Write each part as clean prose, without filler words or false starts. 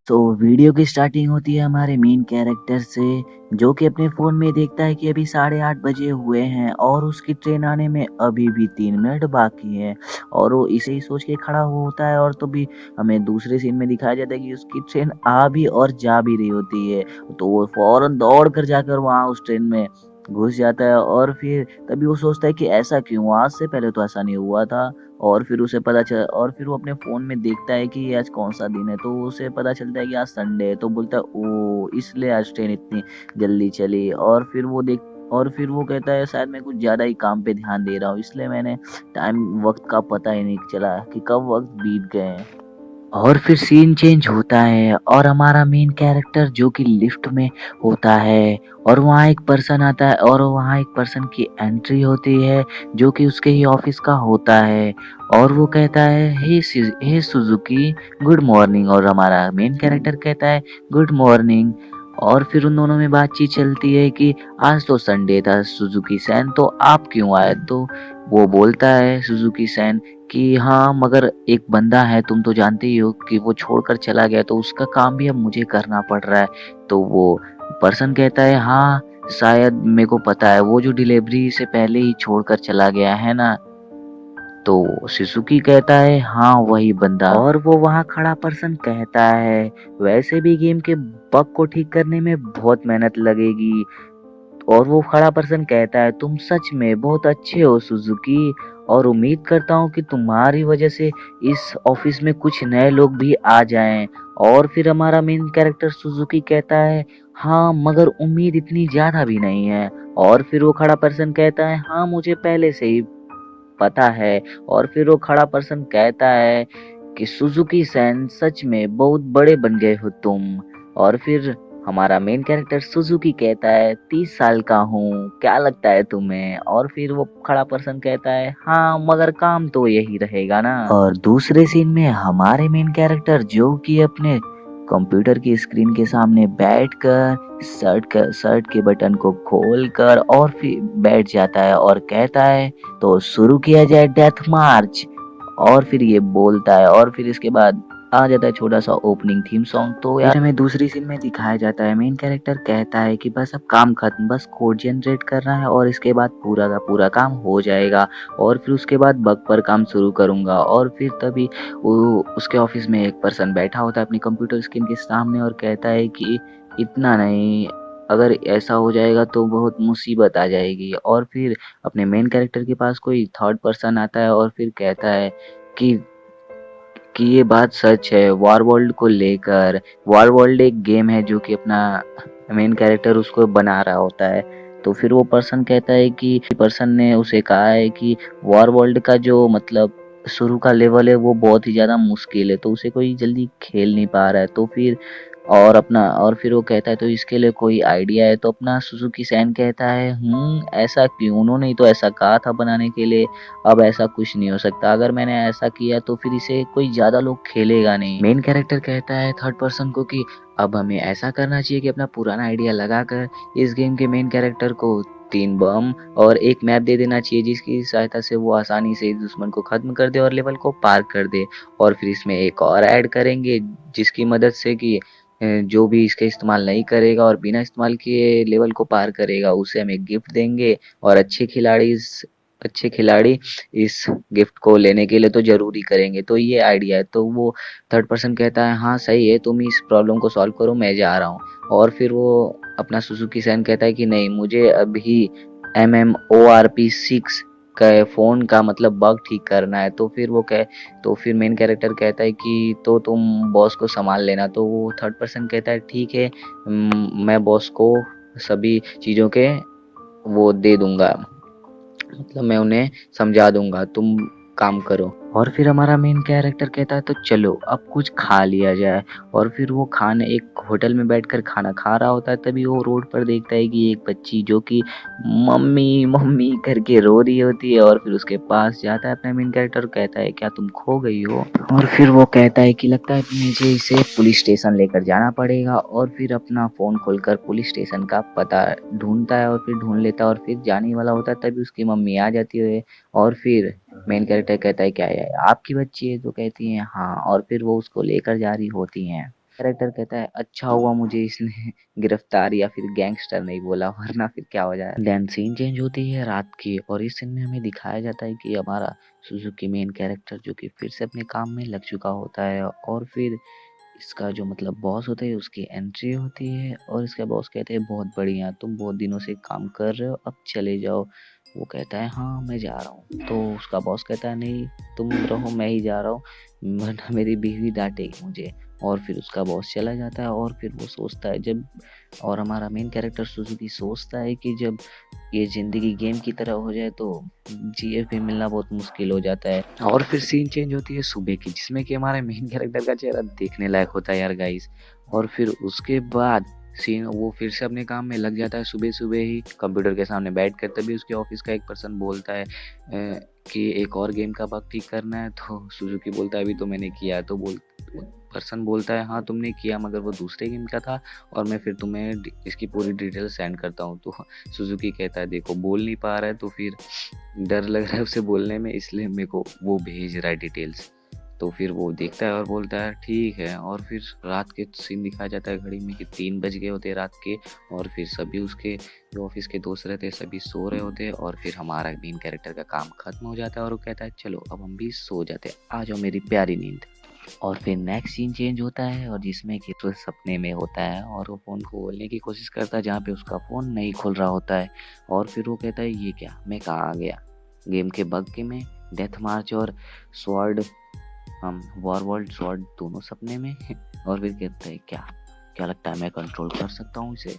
तो वीडियो की स्टार्टिंग होती है हमारे मेन कैरेक्टर से, जो कि अपने फ़ोन में देखता है कि अभी 8:30 बजे हुए हैं और उसकी ट्रेन आने में अभी भी 3 मिनट बाकी है। और वो इसे ही सोच के खड़ा होता है, और तो भी हमें दूसरे सीन में दिखाया जाता है कि उसकी ट्रेन आ भी और जा भी रही होती है। तो वो फ़ौरन दौड़ कर जाकर वहाँ उस ट्रेन में घुस जाता है, और फिर तभी वो सोचता है कि ऐसा क्यों? आज से पहले तो ऐसा नहीं हुआ था। और फिर वो अपने फ़ोन में देखता है कि आज कौन-सा दिन है, तो उसे पता चलता है कि आज संडे है, तो बोलता है ओह! इसलिए आज ट्रेन इतनी जल्दी चली। और फिर वो कहता है शायद मैं कुछ ज़्यादा ही काम पे ध्यान दे रहा हूँ, इसलिए मैंने वक़्त का पता ही नहीं चला कि कब वक़्त बीत गए। और फिर सीन चेंज होता है और हमारा मेन कैरेक्टर जो कि लिफ्ट में होता है, और वहाँ एक पर्सन की एंट्री होती है जो कि उसके ही ऑफिस का होता है। और वो कहता है हे सुजुकी, गुड मॉर्निंग। और हमारा मेन कैरेक्टर कहता है गुड मॉर्निंग। और फिर उन दोनों में बातचीत चलती है कि आज तो संडे था सुजुकी सैन, तो आप क्यों आए? तो वो बोलता है सुजुकी सैन कि हाँ, मगर एक बंदा है, तुम तो जानते ही हो कि वो छोड़कर चला गया, तो उसका काम भी अब मुझे करना पड़ रहा है। तो वो पर्सन कहता है हाँ, शायद मेरे को पता है, वो जो डिलीवरी से पहले ही छोड़कर चला गया है ना? तो शिज़ुकी कहता है हाँ, वही बंदा। और वो वहाँ खड़ा पर्सन कहता है वैसे भी गेम के बग को ठीक करने में बहुत मेहनत लगेगी। और वो खड़ा पर्सन कहता है तुम सच में बहुत अच्छे हो सुजुकी, और उम्मीद करता हूँ कि तुम्हारी वजह से इस ऑफिस में कुछ नए लोग भी आ जाएं। और फिर हमारा मेन कैरेक्टर सुजुकी कहता है हाँ, मगर उम्मीद इतनी ज्यादा भी नहीं है। और फिर वो खड़ा पर्सन कहता है हाँ, मुझे पहले से ही पता है। और फिर वो खड़ा पर्सन कहता है कि सुजुकी सैन सच में बहुत बड़े बन गए हो तुम। और फिर हमारा मेन कैरेक्टर सुजुकी कहता है 30 साल का हूँ, क्या लगता है तुम्हें? और फिर वो खड़ा पर्सन कहता है हाँ, मगर काम तो यही रहेगा ना। और दूसरे सीन में हमारे मेन कैरेक्टर जो कि अपने कंप्यूटर की स्क्रीन के सामने बैठकर शर्ट के बटन को खोलकर और फिर बैठ जाता है और कहता है तो शुरू किया जाए डेथ मार्च। और फिर ये बोलता है, और फिर इसके बाद आ जाता है छोटा सा ओपनिंग थीम सॉन्ग। तो यार हमें दूसरी सीन में दिखाया जाता है मेन कैरेक्टर कहता है कि बस अब काम खत्म, बस कोड जनरेट करना है और इसके बाद पूरा का पूरा काम हो जाएगा, और फिर उसके बाद बग पर काम शुरू करूंगा। और फिर तभी वो उसके ऑफिस में एक पर्सन बैठा होता है अपनी कंप्यूटर स्क्रीन के सामने और कहता है कि इतना नहीं, अगर ऐसा हो जाएगा तो बहुत मुसीबत आ जाएगी। और फिर अपने मेन कैरेक्टर के पास कोई थर्ड पर्सन आता है और फिर कहता है कि ये बात सच है वॉर वर्ल्ड को लेकर। वॉर वर्ल्ड एक गेम है जो कि अपना मेन कैरेक्टर उसको बना रहा होता है। तो फिर वो पर्सन कहता है कि पर्सन ने उसे कहा है कि वॉर वर्ल्ड का जो मतलब शुरू का लेवल है वो बहुत ही ज़्यादा मुश्किल है, तो उसे कोई जल्दी खेल नहीं पा रहा है। तो फिर और फिर वो कहता है तो इसके लिए कोई आइडिया है? तो अपना सुजुकी सैन कहता है ऐसा क्यों? उन्होंने ही तो ऐसा कहा था बनाने के लिए, अब ऐसा कुछ नहीं हो सकता, अगर मैंने ऐसा किया तो फिर इसे कोई ज्यादा लोग खेलेगा नहीं। मेन कैरेक्टर कहता है थर्ड पर्सन को कि अब हमें ऐसा करना चाहिए कि अपना पुराना आइडिया लगाकर इस गेम के मेन कैरेक्टर को 3 बम और एक मैप दे देना चाहिए, जिसकी सहायता से वो आसानी से इस दुश्मन को खत्म कर दे और लेवल को पार कर दे। और फिर इसमें एक और ऐड करेंगे जिसकी मदद से कि जो भी इसका इस्तेमाल नहीं करेगा और बिना इस्तेमाल किए लेवल को पार करेगा उसे हम एक गिफ्ट देंगे, और अच्छे खिलाड़ी इस गिफ्ट को लेने के लिए तो जरूरी करेंगे। तो ये आइडिया है। तो वो थर्ड पर्सन कहता है हाँ सही है, तुम इस प्रॉब्लम को सॉल्व करो, मैं जा रहा हूँ। और फिर वो अपना सुजुकी सैन कहता है कि नहीं, मुझे अभी MMORP6 का फोन का मतलब बग ठीक करना है। तो फिर मेन कैरेक्टर कहता है कि तो तुम बॉस को संभाल लेना। तो वो थर्ड पर्सन कहता है ठीक है, मैं बॉस को सभी चीज़ों के वो दे दूंगा, मतलब मैं उन्हें समझा दूंगा, तुम काम करो। और फिर हमारा मेन कैरेक्टर कहता है तो चलो अब कुछ खा लिया जाए। और फिर वो खाने एक होटल में बैठकर खाना खा रहा होता है, तभी वो रोड पर देखता है कि एक बच्ची जो कि मम्मी मम्मी करके रो रही होती है। और फिर उसके पास जाता है अपना मेन कैरेक्टर, कहता है क्या तुम खो गई हो। और फिर वो कहता है कि लगता है कि मुझे इसे पुलिस स्टेशन लेकर जाना पड़ेगा। और फिर अपना फ़ोन खोलकर पुलिस स्टेशन का पता ढूंढता है और फिर ढूंढ लेता है और फिर जाने वाला होता है, तभी उसकी मम्मी आ जाती है। और फिर मेन कैरेक्टर कहता है क्या है आपकी बच्ची है, तो कहती है हाँ। और फिर वो उसको लेकर जा रही होती हैं। कैरेक्टर कहता है अच्छा हुआ मुझे इसने गिरफ्तार या फिर गैंगस्टर नहीं बोला, वरना फिर क्या हो जाए। देन सीन चेंज होती है रात की, और इस सीन में हमें दिखाया जाता है कि हमारा सुजुकी मेन कैरेक्टर जो कि फिर से अपने काम में लग चुका होता है। और फिर इसका जो मतलब बॉस होता है उसकी एंट्री होती है, और इसका बॉस कहते हैं बहुत बढ़िया, तुम बहुत दिनों से काम कर रहे हो, अब चले जाओ। वो कहता है हाँ मैं जा रहा हूँ। तो उसका बॉस कहता है नहीं तुम रहो, मैं ही जा रहा हूँ, वरना मेरी बीवी डांटेगी मुझे। और फिर उसका बॉस चला जाता है। और फिर वो सोचता है जब, और हमारा मेन कैरेक्टर सुजुकी सोचता है कि जब ये जिंदगी गेम की तरह हो जाए तो जीएफ भी मिलना बहुत मुश्किल हो जाता है। और फिर सीन चेंज होती है सुबह की, जिसमें कि हमारे मेन कैरेक्टर का चेहरा देखने लायक होता है यार गाइस। और फिर उसके बाद सीन वो फिर से अपने काम में लग जाता है सुबह सुबह ही कंप्यूटर के सामने बैठ कर। तभी उसके ऑफिस का एक पर्सन बोलता है कि एक और गेम का बग ठीक करना है। तो सुजुकी बोलता है अभी तो मैंने किया है। तो पर्सन बोलता है हाँ तुमने किया, मगर वो दूसरे गेम का था, और मैं फिर तुम्हें इसकी पूरी डिटेल सेंड करता हूँ। तो सुजुकी कहता है देखो बोल नहीं पा रहा है, तो फिर डर लग रहा है उसे बोलने में, इसलिए मेरे को वो भेज रहा है डिटेल्स। तो फिर वो देखता है और बोलता है ठीक है। और फिर रात के सीन दिखाया जाता है घड़ी में कि 3 बज गए होते हैं रात के। और फिर सभी उसके जो ऑफिस के दोस्त रहते हैं सभी सो रहे होते हैं। और फिर हमारा मेन कैरेक्टर का काम खत्म हो जाता है और वो कहता है चलो अब हम भी सो जाते हैं, आ जाओ मेरी प्यारी नींद। और फिर नेक्स्ट सीन चेंज होता है, और जिसमें कि तो सपने में होता है और वो फ़ोन को खोलने की कोशिश करता है, जहाँ पे उसका फ़ोन नहीं खुल रहा होता है। और फिर वो कहता है ये क्या, मैं कहाँ आ गया गेम के बग के में। डेथ मार्च और स्वॉर्ड, हम वॉर वर्ल्ड स्वॉर्ड दोनों सपने में। और फिर कहता है क्या क्या लगता है मैं कंट्रोल कर सकता हूँ इसे।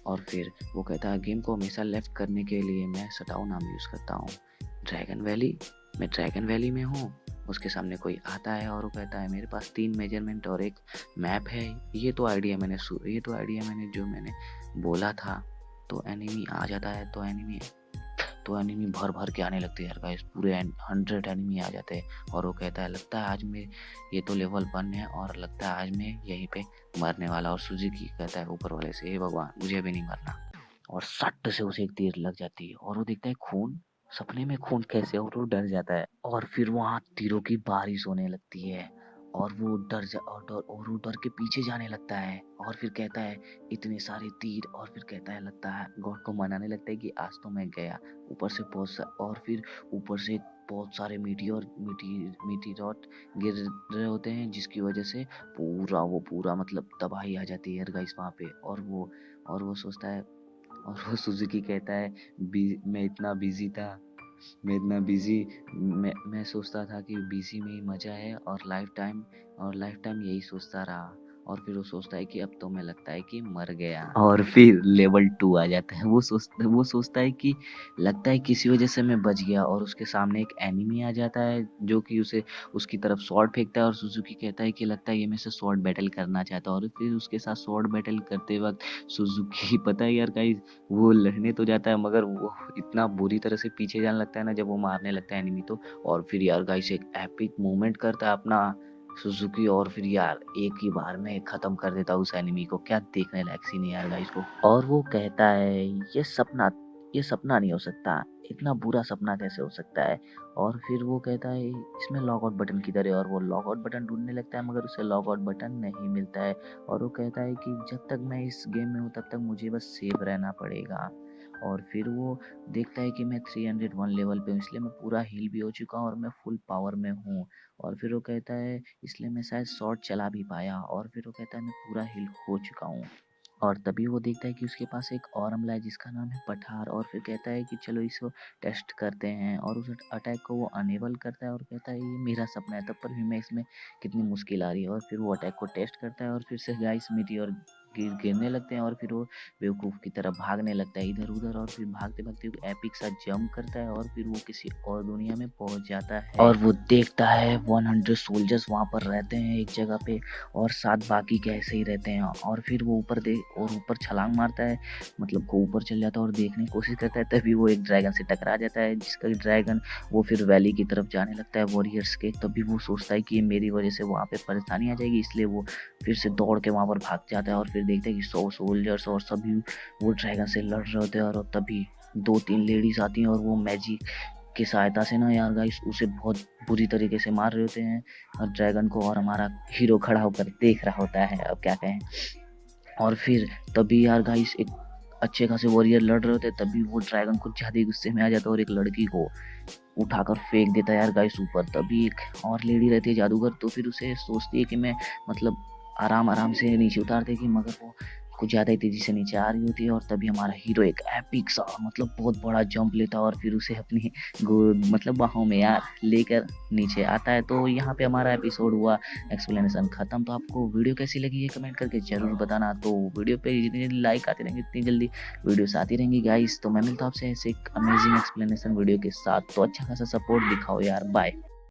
और फिर वो कहता है गेम को हमेशा लेफ्ट करने के लिए मैं सटाओ नाम यूज़ करता हूँ। ड्रैगन वैली, मैं ड्रैगन वैली में हूँ। उसके सामने कोई आता है और वो कहता है मेरे पास 3 मेजरमेंट और एक मैप है। ये तो आइडिया मैंने जो मैंने बोला था। तो एनिमी आ जाता है, तो एनिमी भर भर के आने लगते हैं यार गाइस, पूरे 100 एनिमी आ जाते हैं। और वो कहता है लगता है आज मैं, ये तो लेवल 1 है और लगता है आज मैं यहीं पे मरने वाला। और सुजुकी कहता है ऊपर वाले से हे भगवान मुझे भी नहीं मरना। और सट से उसे एक तीर लग जाती है और वो देखता है खून, सपने में खून कैसे, और वो डर जाता है। और फिर वहां तीरों की बारिश होने लगती है, और वो और वो डर के पीछे जाने लगता है। और फिर कहता है इतने सारे तीर, और फिर कहता है लगता है गॉड को मनाने लगता है कि आज तो मैं गया। ऊपर से और फिर ऊपर से बहुत सारे मीटियोर गिर रहे होते हैं, जिसकी वजह से पूरा मतलब तबाही आ जाती है यार गाइस वहाँ पे। और वो सोचता है, और वो सुजुकी कहता है मैं इतना बिजी था, मैं सोचता था कि बिजी में ही मजा है, और लाइफ टाइम यही सोचता रहा। और फिर वो सोचता है कि अब तो मैं लगता है कि मर गया। और फिर लेवल 2 आ जाता है। वो सोचता है कि लगता है किसी वजह से मैं बच गया, और उसके सामने एक एनिमी आ जाता है जो कि उसे उसकी तरफ स्वॉर्ड फेंकता है। और सुजुकी कहता है कि लगता है ये मेरे से स्वॉर्ड बैटल करना चाहता है। और फिर उसके साथ स्वॉर्ड बैटल करते वक्त सुजुकी पता है यार गाइस, वो लड़ने तो जाता है मगर वो इतना बुरी तरह से पीछे जाने लगता है ना जब वो मारने लगता है एनिमी। तो और फिर यार गाइस एक एपिक मूवमेंट करता है अपना सुजुकी, और फिर यार एक ही बार में खत्म कर देता उस एनिमी को। क्या देखने लायक सीन है यार गाइस को। और वो कहता है ये सपना नहीं हो सकता, इतना बुरा सपना कैसे हो सकता है। और फिर वो कहता है इसमें लॉग आउट बटन किधर है, और वो लॉग आउट बटन ढूंढने लगता है मगर उसे लॉग आउट बटन नहीं मिलता है। और वो कहता है कि जब तक मैं इस गेम में हूँ तब तक मुझे बस सेफ रहना पड़ेगा। और फिर वो देखता है कि मैं 301 लेवल पे हूँ, इसलिए मैं पूरा हील भी हो चुका हूँ और मैं फुल पावर में हूँ। और फिर वो कहता है इसलिए मैं शायद शॉट चला भी पाया। और फिर वो कहता है मैं पूरा हील हो चुका हूँ। और तभी वो देखता है कि उसके पास एक और अमला है जिसका नाम है पठार। और फिर कहता है कि चलो इसको टेस्ट करते हैं, और उस अटैक को वो अनेबल करता है और कहता है ये मेरा सपना है, तब पर भी मैं इसमें कितनी मुश्किल आ रही है। और फिर वो अटैक को टेस्ट करता है और फिर से गाइस मीटियोर गिरने लगते हैं और फिर वो बेवकूफ़ की तरह भागने लगता है इधर-उधर और फिर भागते-भागते एपिक सा जंप करता है और फिर वो किसी और दुनिया में पहुँच जाता है और वो देखता है 100 सोल्जर्स वहाँ पर रहते हैं एक जगह पे और 7 बाकी कैसे ही रहते हैं और फिर वो ऊपर छलांग मारता है, मतलब वो ऊपर चल जाता है और देखने की कोशिश करता है, तभी वो एक ड्रैगन से टकरा जाता है जिसका ड्रैगन वो फिर वैली की तरफ जाने लगता है वॉरियर्स के। तभी वो सोचता है कि ये मेरी वजह से वहाँ पे परेशानी आ जाएगी, इसलिए वो फिर से दौड़ के वहाँ पर भाग जाता है और फिर देखता है कि 100 सोल्जर्स और सभी वो ड्रैगन से लड़ रहे होते हैं और तभी 2-3 लेडीज आती हैं और वो मैजिक की सहायता से ना यार गाइस उसे बहुत बुरी तरीके से मार रहे होते हैं और ड्रैगन को, और हमारा हीरो खड़ा होकर देख रहा होता है, अब क्या कहें। और फिर तभी यार गाइस एक अच्छे खासे वॉरियर लड़ रहे होते हैं, तभी वो ड्रैगन कुछ ज़्यादा गुस्से में आ जाता है और एक लड़की को उठाकर फेंक देता है यार गाइस ऊपर। तभी एक और लेडी रहती है जादूगर, तो फिर उसे सोचती है कि मैं मतलब आराम-आराम से नीचे उतार देगी, मगर वो कुछ ज़्यादा ही तेज़ी से नीचे आ रही होती है और तभी हमारा हीरो एक एपिक सा मतलब बहुत बड़ा जंप लेता है और फिर उसे अपनी मतलब बाहों में यार लेकर नीचे आता है। तो यहाँ पे हमारा एपिसोड हुआ एक्सप्लेनेशन खत्म। तो आपको वीडियो कैसी लगी ये कमेंट करके ज़रूर बताना। तो वीडियो पे जितनी जल्दी लाइक आते रहेंगे उतनी जल्दी वीडियोस आती रहेंगी गाइस। तो मैं मिलता हूँ आपसे ऐसे एक अमेजिंग एक्सप्लेनेशन वीडियो के साथ। तो अच्छा खासा सपोर्ट दिखाओ यार, बाय।